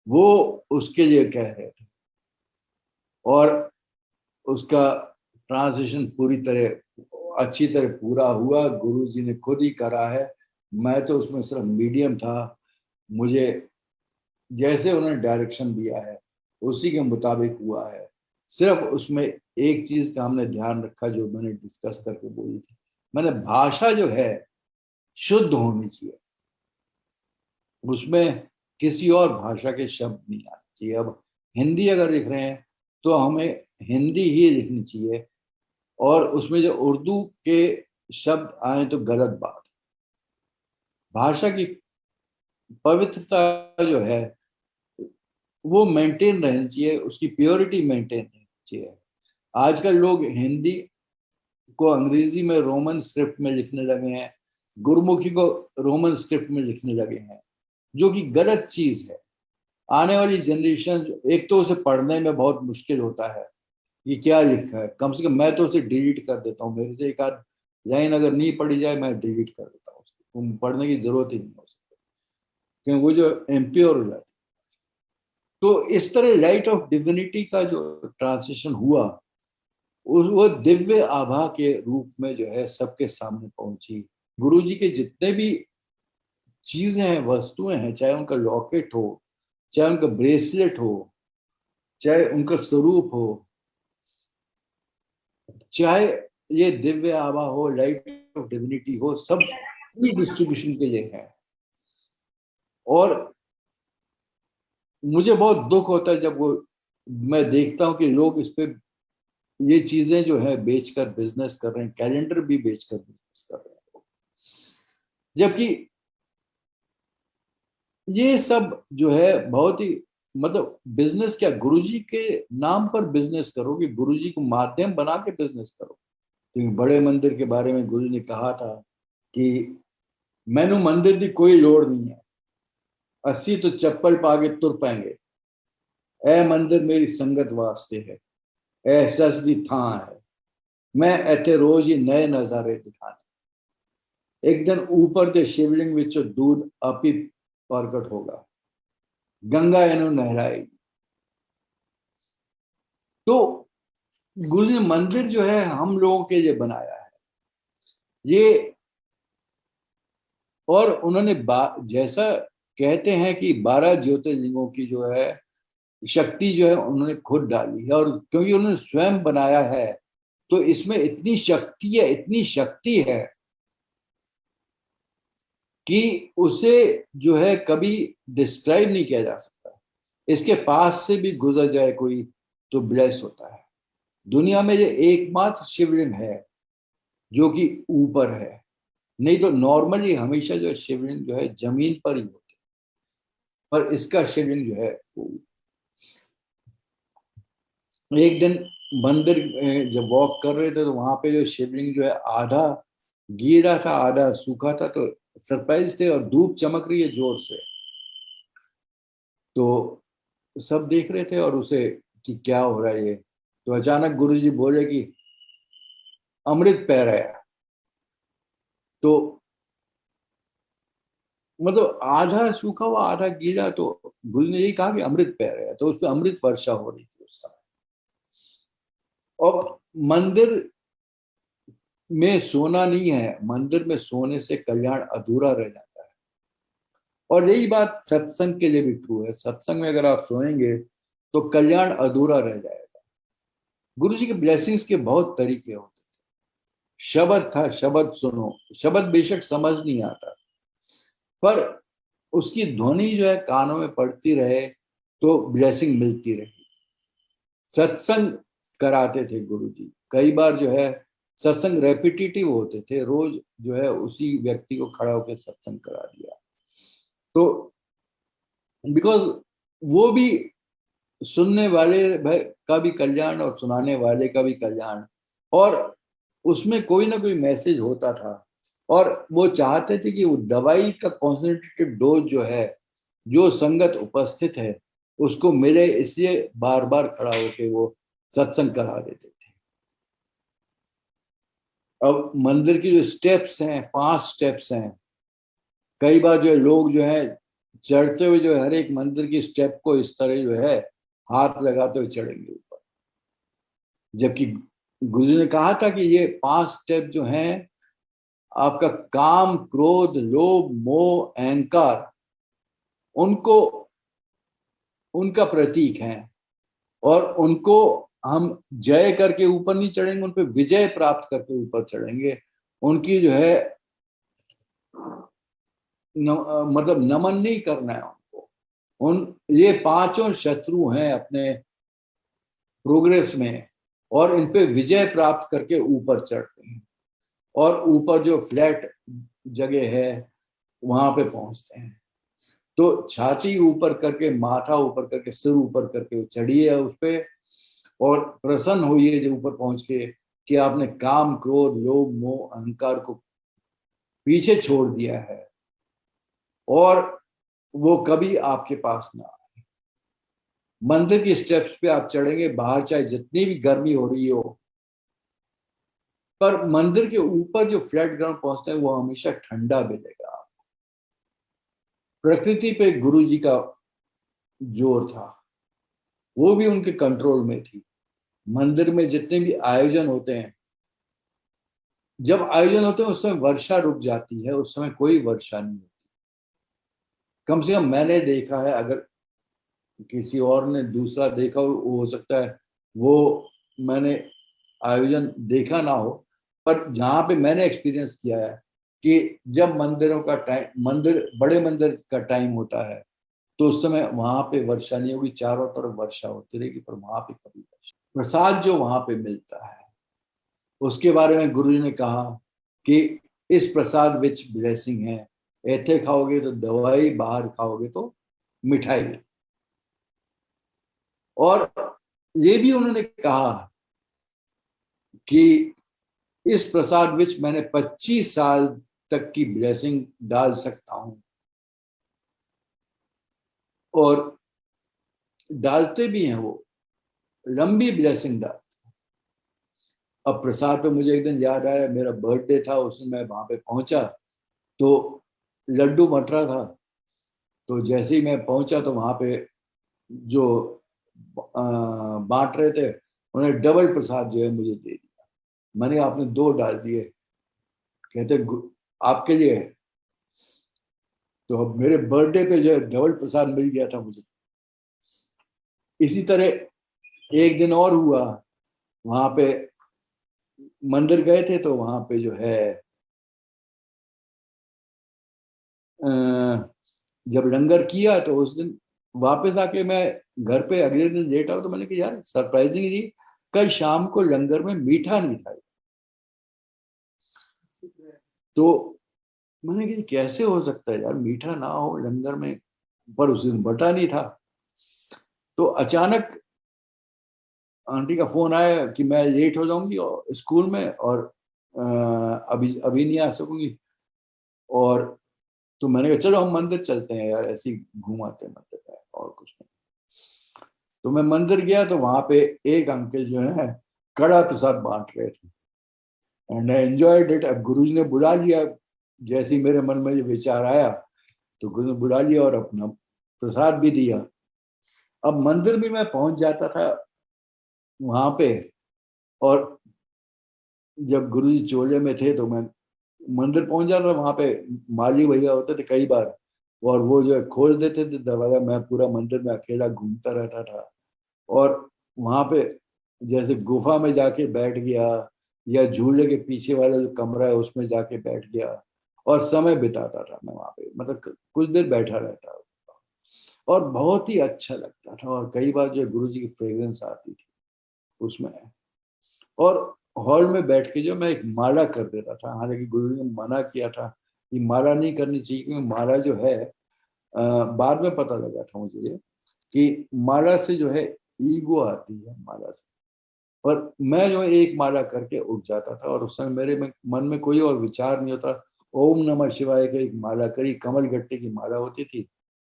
वो उसके लिए कह रहे थे, और उसका ट्रांसलेशन पूरी तरह अच्छी तरह पूरा हुआ। गुरु जी ने खुद ही करा है, मैं तो उसमें सिर्फ मीडियम था। मुझे जैसे उन्होंने डायरेक्शन दिया है उसी के मुताबिक हुआ है। सिर्फ उसमें एक चीज का हमने ध्यान रखा जो मैंने डिस्कस करके बोली थी, मैंने भाषा जो है शुद्ध होनी चाहिए, उसमें किसी और भाषा के शब्द नहीं आने चाहिए। अब हिंदी अगर लिख रहे हैं तो हमें हिंदी ही लिखनी चाहिए, और उसमें जो उर्दू के शब्द आए तो गलत बात है। भाषा की पवित्रता जो है वो मेंटेन रहनी चाहिए, उसकी प्योरिटी मेंटेन रहनी चाहिए। आजकल लोग हिंदी को अंग्रेजी में रोमन स्क्रिप्ट में लिखने लगे हैं, गुरमुखी को रोमन स्क्रिप्ट में लिखने लगे हैं, जो कि गलत चीज है। आने वाली जनरेशन, एक तो उसे पढ़ने में बहुत मुश्किल होता है, ये क्या लिखा है, कम से कम मैं तो उसे डिलीट कर देता हूँ, मेरे से एक आध लाइन अगर नहीं पढ़ी जाए मैं डिलीट कर देता हूँ उसको, पढ़ने की जरूरत ही नहीं हो सकती, क्योंकि वो जो एम्प्योर हो जाती। तो इस तरह लाइट ऑफ डिविनिटी का जो ट्रांसलेशन हुआ, वो दिव्य आभा के रूप में जो है सबके सामने पहुंची। गुरु जी के जितने भी चीजें हैं, वस्तुएं हैं, चाहे उनका लॉकेट हो, चाहे उनका ब्रेसलेट हो, चाहे उनका स्वरूप हो, चाहे ये दिव्य आभा हो, लाइट ऑफ डिविनिटी हो, सब डिस्ट्रीब्यूशन के लिए है। और मुझे बहुत दुख होता है जब वो मैं देखता हूँ कि लोग इस पे ये चीजें जो है बेचकर बिजनेस कर रहे हैं, कैलेंडर भी बेचकर बिजनेस कर रहे हैं, जबकि ये सब जो है बहुत ही मतलब बिजनेस क्या, गुरुजी के नाम पर बिजनेस करो कि गुरुजी को माध्यम बना के बिजनेस करो। क्योंकि बड़े मंदिर के बारे में गुरु ने कहा था कि मैनू मंदिर की कोई लोड़ नहीं है, असी तो चप्पल पा के तुर पाएंगे, ए मंदिर मेरी संगत वास्ते है, ए सच दी थां है, मैं इत्थे रोज ही नए नजारे दिखाने। एक दिन ऊपर के शिवलिंग विचों दूध आप ही प्रगट होगा, गंगा इन्हों नहराएगी। तो गुरु ने मंदिर जो है हम लोगों के लिए बनाया है ये। और उन्होंने जैसा कहते हैं कि 12 ज्योतिर्लिंगों की जो है शक्ति जो है उन्होंने खुद डाली है, और क्योंकि उन्होंने स्वयं बनाया है तो इसमें इतनी शक्ति है, इतनी शक्ति है कि उसे जो है कभी डिस्क्राइब नहीं किया जा सकता। इसके पास से भी गुजर जाए कोई तो ब्लेस होता है। दुनिया में ये एकमात्र शिवलिंग है जो कि ऊपर है, नहीं तो नॉर्मली हमेशा जो शिवलिंग जो है जमीन पर ही होते हैं, पर इसका शिवलिंग जो है एक दिन मंदिर जब वॉक कर रहे थे तो वहां पे जो शिवलिंग जो है आधा गीला था आधा सूखा था, तो सरप्राइज थे, और धूप चमक रही है जोर से। तो सब देख रहे थे और उसे कि क्या हो रहा है ये। तो अचानक गुरुजी बोले कि अमृत पै रहा है। तो मतलब आधा सूखा हुआ आधा गीला, तो गुरु ने यही कहा कि अमृत पै रहा है, तो उस पर अमृत वर्षा हो रही थी उस समय। और मंदिर में सोना नहीं है, मंदिर में सोने से कल्याण अधूरा रह जाता है। और यही बात सत्संग के लिए भी ट्रू है। सत्संग में अगर आप सोएंगे तो कल्याण अधूरा रह जाएगा। गुरु जी के ब्लेसिंग्स के बहुत तरीके होते थे। शब्द था, शब्द सुनो, शब्द बेशक समझ नहीं आता पर उसकी ध्वनि जो है कानों में पड़ती रहे तो ब्लेसिंग मिलती रही। सत्संग कराते थे गुरु जी, कई बार जो है सत्संग रेपिटेटिव होते थे, रोज जो है उसी व्यक्ति को खड़ा होकर सत्संग करा दिया। तो बिकॉज वो भी सुनने वाले का भी कल्याण और सुनाने वाले का भी कल्याण, और उसमें कोई ना कोई मैसेज होता था। और वो चाहते थे कि वो दवाई का कॉन्सेंट्रेटेड डोज जो है, जो संगत उपस्थित है उसको मिले, इसलिए बार बार खड़ा होके वो सत्संग करा देते थे। अब मंदिर की जो स्टेप्स हैं, 5 स्टेप्स हैं, कई बार जो है लोग जो है चढ़ते हुए जो है हर एक मंदिर की स्टेप को इस तरह जो है हाथ लगाते हुए चढ़ेंगे ऊपर, जबकि गुरु ने कहा था कि ये 5 स्टेप जो हैं आपका काम, क्रोध, लोभ, मोह, अहंकार, उनको उनका प्रतीक है, और उनको हम जय करके ऊपर नहीं चढ़ेंगे, उन पर विजय प्राप्त करके ऊपर चढ़ेंगे। उनकी जो है मतलब नमन नहीं करना है उनको। उन ये 5 शत्रु हैं अपने प्रोग्रेस में, और इन पे विजय प्राप्त करके ऊपर चढ़ते हैं, और ऊपर जो फ्लैट जगह है वहां पे पहुंचते हैं। तो छाती ऊपर करके, माथा ऊपर करके, सिर ऊपर करके चढ़िए उस पे, और प्रसन्न होइए जब ऊपर पहुंच के कि आपने काम, क्रोध, लोभ, मोह, अहंकार को पीछे छोड़ दिया है, और वो कभी आपके पास ना आए। मंदिर की स्टेप्स पे आप चढ़ेंगे, बाहर चाहे जितनी भी गर्मी हो रही हो, पर मंदिर के ऊपर जो फ्लैट ग्राउंड पहुंचते हैं वो हमेशा ठंडा मिलेगा आपको। प्रकृति पे गुरु जी का जोर था, वो भी उनके कंट्रोल में थी। मंदिर में जितने भी आयोजन होते हैं, जब आयोजन होते हैं उस समय वर्षा रुक जाती है, उस समय कोई वर्षा नहीं होती। कम से कम मैंने देखा है, अगर किसी और ने दूसरा देखा हो सकता है वो मैंने आयोजन देखा ना हो, पर जहाँ पे मैंने एक्सपीरियंस किया है कि जब मंदिरों का टाइम, मंदिर बड़े मंदिर का टाइम होता है तो उस समय वहां पे वर्षा नहीं होगी, चारों तरफ वर्षा होती रहेगी, पर वहां पे कभी वर्षा। प्रसाद जो वहां पे मिलता है उसके बारे में गुरु जी ने कहा कि इस प्रसाद विच ब्लेसिंग है, ऐथे खाओगे तो दवाई, बाहर खाओगे तो मिठाई। और ये भी उन्होंने कहा कि इस प्रसाद विच मैंने 25 साल तक की ब्लेसिंग डाल सकता हूं, और डालते भी हैं, वो लंबी ब्लेसिंग डाल। अब प्रसाद पे मुझे एक दिन याद आया, मेरा बर्थडे था, उस दिन मैं वहां पे पहुंचा तो लड्डू मट रहा था। तो जैसे ही मैं पहुंचा तो वहां पे जो बांट रहे थे, उन्होंने डबल प्रसाद जो है मुझे दे दिया। मैंने, आपने 2 डाल दिए, कहते आपके लिए है। तो अब मेरे बर्थडे पे जो है डबल प्रसाद मिल गया था मुझे। इसी तरह एक दिन और हुआ, वहां पे मंदिर गए थे, तो वहां पे जो है जब लंगर किया तो उस दिन वापस आके मैं घर पे अगले दिन लेटा हूं, तो मैंने कहा यार सरप्राइजिंगली कल शाम को लंगर में मीठा नहीं था। तो मैंने कहा कैसे हो सकता है यार, मीठा ना हो लंगर में, पर उस दिन बटा नहीं था। तो अचानक आंटी का फोन आया कि मैं लेट हो जाऊंगी और स्कूल में, और अभी अभी नहीं आ सकूंगी। और तो मैंने कहा चलो हम मंदिर चलते हैं यार, ऐसे ही घूम आते हैं मंदिर में, और कुछ नहीं। तो मैं मंदिर गया तो वहां पे एक अंकल जो है कड़ा प्रसाद बांट रहे थे, एंड आई एंजॉयड इट। अब गुरुजी ने बुला लिया, जैसे ही मेरे मन में ये विचार आया तो गुरु ने बुला लिया और अपना प्रसाद भी दिया। अब मंदिर भी मैं पहुंच जाता था वहां पे, और जब गुरु जी चोले में थे तो मैं मंदिर पहुंच जाता था। वहां पे माली भैया होते थे कई बार, और वो जो है खोल देते थे दरवाजा, मैं पूरा मंदिर में अकेला घूमता रहता था। और वहां पे जैसे गुफा में जाके बैठ गया, या झूले के पीछे वाला जो कमरा है उसमें जाके बैठ गया, और समय बिताता था मैं वहां पे, मतलब कुछ देर बैठा रहता, और बहुत ही अच्छा लगता था। और कई बार जो गुरु जी की फ्रेग्रेंस आती थी उसमें, और हॉल में बैठ के जो मैं एक माला कर देता था। हालांकि गुरु ने मना किया था कि माला नहीं करनी चाहिए, क्योंकि माला जो है बाद में पता लगा था मुझे ये, कि माला से जो है ईगो आती है माला से। पर मैं जो है एक माला करके उठ जाता था, और उस समय मेरे मन में कोई और विचार नहीं होता। ओम नमः शिवाय की एक माला करी, कमल गट्टे की माला होती थी,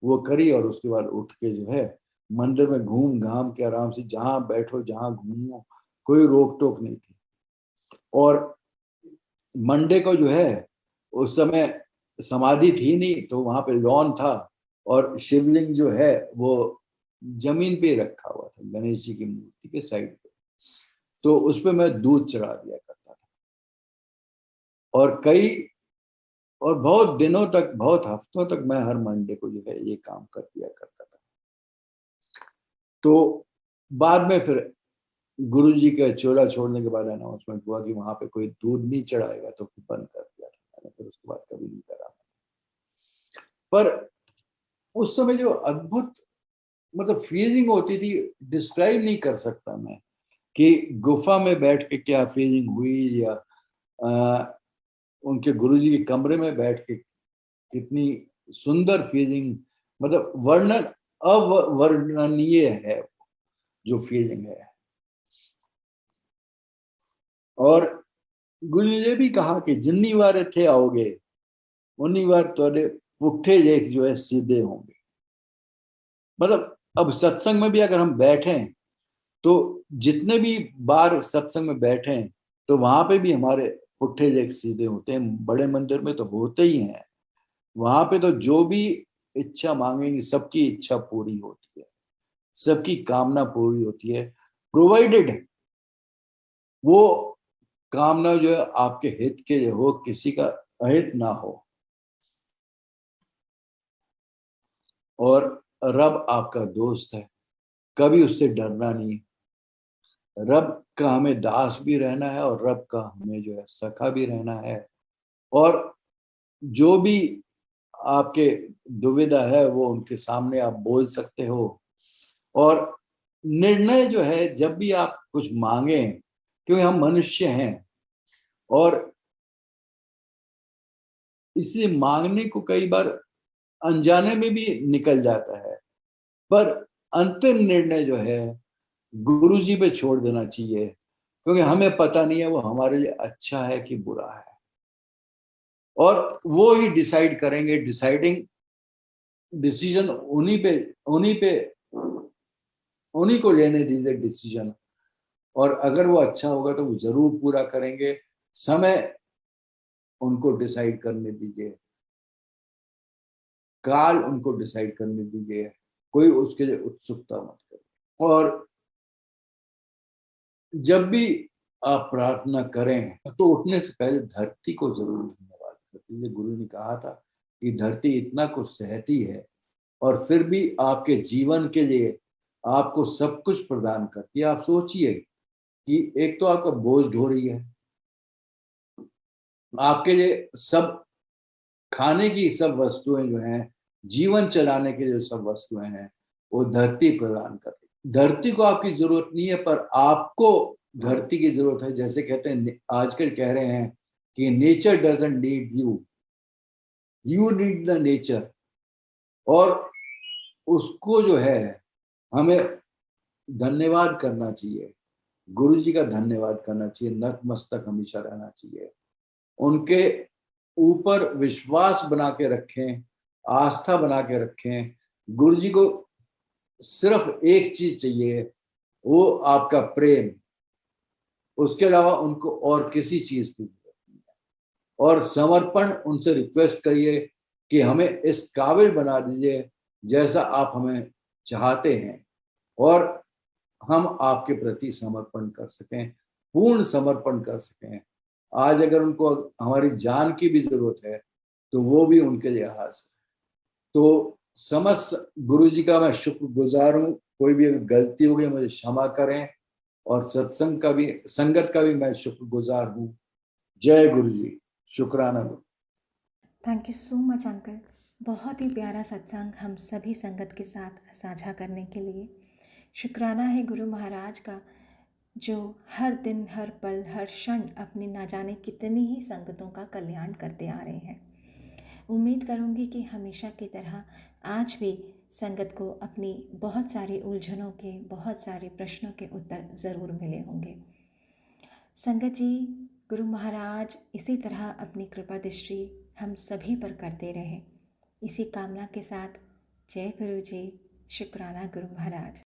वो करी, और उसके बाद उठ के जो है मंदिर में घूम घाम के आराम से जहां बैठो जहां घूमो, कोई रोक टोक नहीं थी। और मंडे को जो है उस समय समाधि थी नहीं, तो वहां पे लॉन था, और शिवलिंग जो है वो जमीन पे रखा हुआ था गणेश जी की मूर्ति के साइड पे। तो उस पे मैं दूध चढ़ा दिया करता था, और और बहुत दिनों तक, बहुत हफ्तों तक मैं हर मंडे को जो है ये काम कर दिया करता था। तो बाद में फिर गुरु जी का चोला छोड़ने के बाद अनाउंसमेंट हुआ कि वहां पे कोई दूध नहीं चढ़ाएगा, तो फिर बंद कर दिया था मैंने, फिर उसके बाद कभी नहीं करा। पर उस समय जो अद्भुत, मतलब फीलिंग होती थी, डिस्क्राइब नहीं कर सकता मैं, कि गुफा में बैठ के क्या फीलिंग हुई, या उनके गुरुजी के कमरे में बैठ के कितनी सुंदर फीलिंग, मतलब वर्णन अवर्णनीय है जो फीलिंग है। और गुरु जी ने भी कहा कि जितनी बार इतने आओगे उन्नी बार थोड़े पुट्ठे लेख जो है सीधे होंगे। मतलब अब सत्संग में भी अगर हम बैठे, तो जितने भी बार सत्संग में बैठे, तो वहां पे भी हमारे पुट्ठे लेख सीधे होते हैं। बड़े मंदिर में तो होते ही हैं। वहां पे तो जो भी इच्छा मांगेंगे सबकी इच्छा पूरी होती है, सबकी कामना पूरी होती है, प्रोवाइडेड वो कामना जो है आपके हित के हो, किसी का अहित ना हो। और रब आपका दोस्त है, कभी उससे डरना नहीं। रब का हमें दास भी रहना है, और रब का हमें जो है सखा भी रहना है। और जो भी आपके दुविधा है वो उनके सामने आप बोल सकते हो। और निर्णय जो है जब भी आप कुछ मांगे, क्योंकि हम मनुष्य हैं, और इसलिए मांगने को कई बार अनजाने में भी निकल जाता है। पर अंतिम निर्णय जो है गुरु जी पे छोड़ देना चाहिए, क्योंकि हमें पता नहीं है वो हमारे लिए अच्छा है कि बुरा है, और वो ही डिसाइड करेंगे। डिसाइडिंग डिसीजन उन्हीं को लेने दीजिए डिसीजन, और अगर वो अच्छा होगा तो वो जरूर पूरा करेंगे। समय उनको डिसाइड करने दीजिए, काल उनको डिसाइड करने दीजिए, कोई उसके लिए उत्सुकता मत करें। और जब भी आप प्रार्थना करें तो उठने से पहले धरती को जरूर धन्यवाद कर दीजिए। गुरु ने कहा था कि धरती इतना कुछ सहती है और फिर भी आपके जीवन के लिए आपको सब कुछ प्रदान करती है। आप सोचिए कि एक तो आपका बोझ ढो रही है, आपके लिए सब खाने की सब वस्तुएं जो हैं, जीवन चलाने के जो सब वस्तुएं हैं, वो धरती प्रदान कर रही है। धरती को आपकी जरूरत नहीं है, पर आपको धरती की जरूरत है। जैसे कहते हैं, आजकल कह रहे हैं कि nature doesn't need you, you need the nature. और उसको जो है हमें धन्यवाद करना चाहिए, गुरु जी का धन्यवाद करना चाहिए, नतमस्तक हमेशा रहना चाहिए, उनके ऊपर विश्वास बना के रखें, आस्था बना के रखें। गुरु जी को सिर्फ एक चीज चाहिए, वो आपका प्रेम। उसके अलावा उनको और किसी चीज की जरूरत नहीं है। और समर्पण उनसे रिक्वेस्ट करिए कि हमें इस काबिल बना दीजिए जैसा आप हमें चाहते हैं, और हम आपके प्रति समर्पण कर सकें, पूर्ण समर्पण कर सकें। आज अगर उनको हमारी जान की भी जरूरत है तो वो भी उनके लिए हाजिर है। तो समस्त गुरु जी का मैं शुक्रगुजार हूँ। कोई भी अगर गलती हो गई मुझे क्षमा करें, और सत्संग का भी, संगत का भी मैं शुक्रगुजार हूँ। जय गुरु जी। शुक्राना गुरु। Thank you so much uncle, बहुत ही प्यारा सत्संग हम सभी संगत के साथ साझा करने के लिए। शुक्राना है गुरु महाराज का, जो हर दिन, हर पल, हर क्षण अपनी ना जाने कितनी ही संगतों का कल्याण करते आ रहे हैं। उम्मीद करूंगी कि हमेशा की तरह आज भी संगत को अपनी बहुत सारी उलझनों के, बहुत सारे प्रश्नों के उत्तर ज़रूर मिले होंगे। संगत जी, गुरु महाराज इसी तरह अपनी कृपा दृष्टि हम सभी पर करते रहें, इसी कामना के साथ जय गुरु जी। शुक्राना गुरु महाराज।